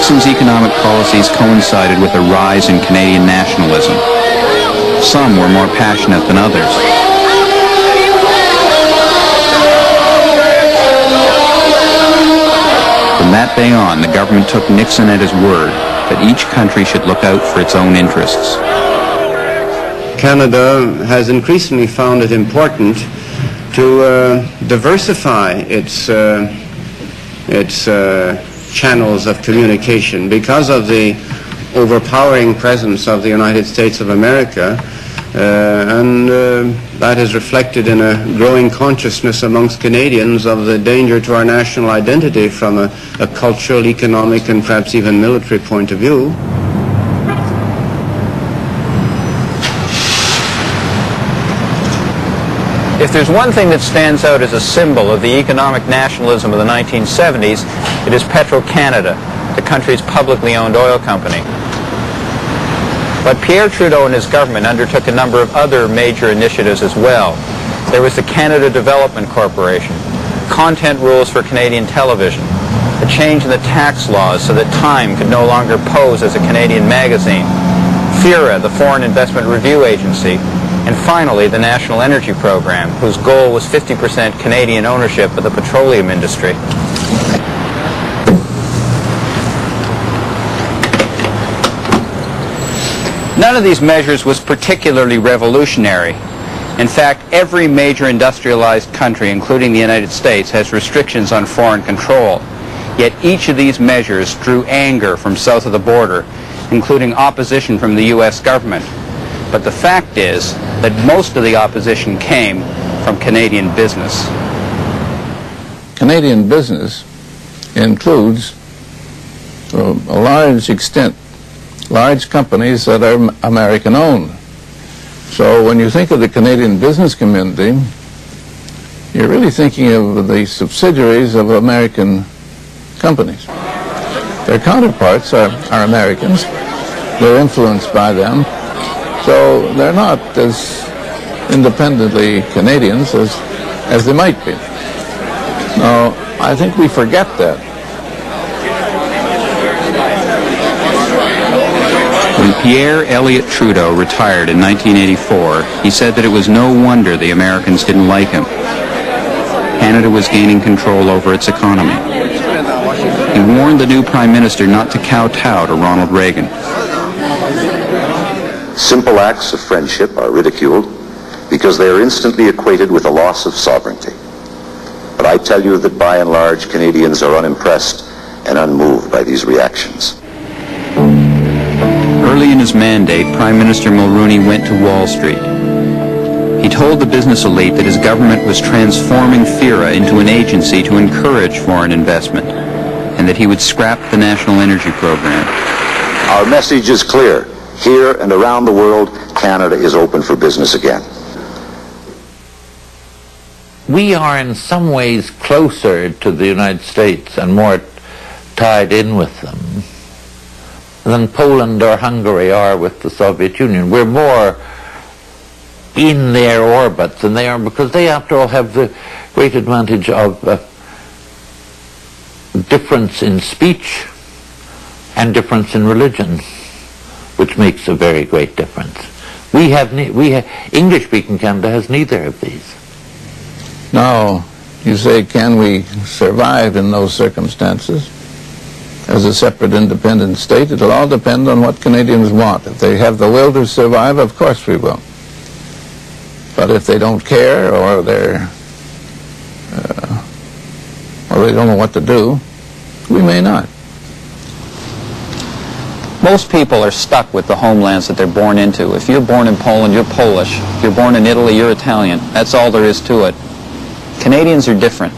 Nixon's economic policies coincided with a rise in Canadian nationalism. Some were more passionate than others. From that day on, the government took Nixon at his word that each country should look out for its own interests. Canada has increasingly found it important to diversify its channels of communication because of the overpowering presence of the United States of America, and that is reflected in a growing consciousness amongst Canadians of the danger to our national identity from a cultural, economic, and perhaps even military point of view. If there's one thing that stands out as a symbol of the economic nationalism of the 1970s, it is Petro-Canada, the country's publicly owned oil company. But Pierre Trudeau and his government undertook a number of other major initiatives as well. There was the Canada Development Corporation, content rules for Canadian television, a change in the tax laws so that Time could no longer pose as a Canadian magazine, FIRA, the Foreign Investment Review Agency, and finally the National Energy Program, whose goal was 50% Canadian ownership of the petroleum industry. None of these measures was particularly revolutionary. In fact, every major industrialized country, including the United States, has restrictions on foreign control. Yet each of these measures drew anger from south of the border, including opposition from the U.S. government. But the fact is that most of the opposition came from Canadian business. Canadian business includes, to a large extent, large companies that are American-owned. So when you think of the Canadian business community, you're really thinking of the subsidiaries of American companies. Their counterparts are Americans. They're influenced by them. So they're not as independently Canadians as they might be. Now, I think we forget that. When Pierre Elliott Trudeau retired in 1984, he said that it was no wonder the Americans didn't like him. Canada was gaining control over its economy. He warned the new Prime Minister not to kowtow to Ronald Reagan. Simple acts of friendship are ridiculed because they are instantly equated with a loss of sovereignty. But I tell you that by and large, Canadians are unimpressed and unmoved by these reactions. Early in his mandate, Prime Minister Mulroney went to Wall Street. He told the business elite that his government was transforming FIRA into an agency to encourage foreign investment, and that he would scrap the National Energy Program. Our message is clear. Here and around the world, Canada is open for business again. We are in some ways closer to the United States and more tied in with them than Poland or Hungary are with the Soviet Union. We're more in their orbit than they are because they, after all, have the great advantage of difference in speech and difference in religion, which makes a very great difference. English-speaking Canada has neither of these. Now, you say, can we survive in those circumstances as a separate independent state? It'll all depend on what Canadians want. If they have the will to survive, of course we will. But if they don't care or they don't know what to do, we may not. Most people are stuck with the homelands that they're born into. If you're born in Poland, you're Polish. If you're born in Italy, you're Italian. That's all there is to it. Canadians are different.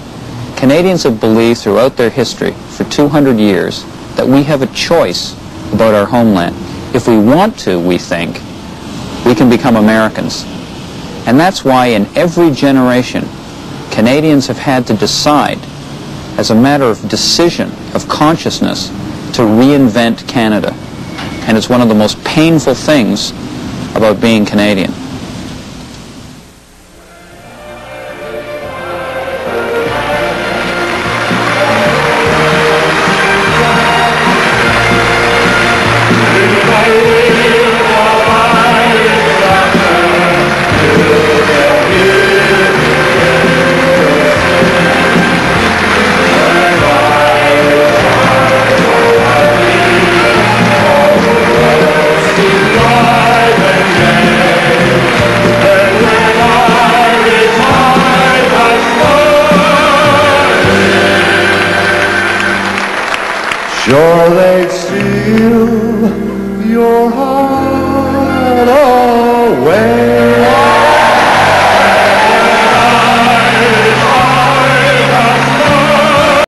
Canadians have believed throughout their history for 200 years that we have a choice about our homeland. If we want to, we think, we can become Americans. And that's why in every generation, Canadians have had to decide, as a matter of decision, of consciousness, to reinvent Canada. And it's one of the most painful things about being Canadian. might steal your heart away.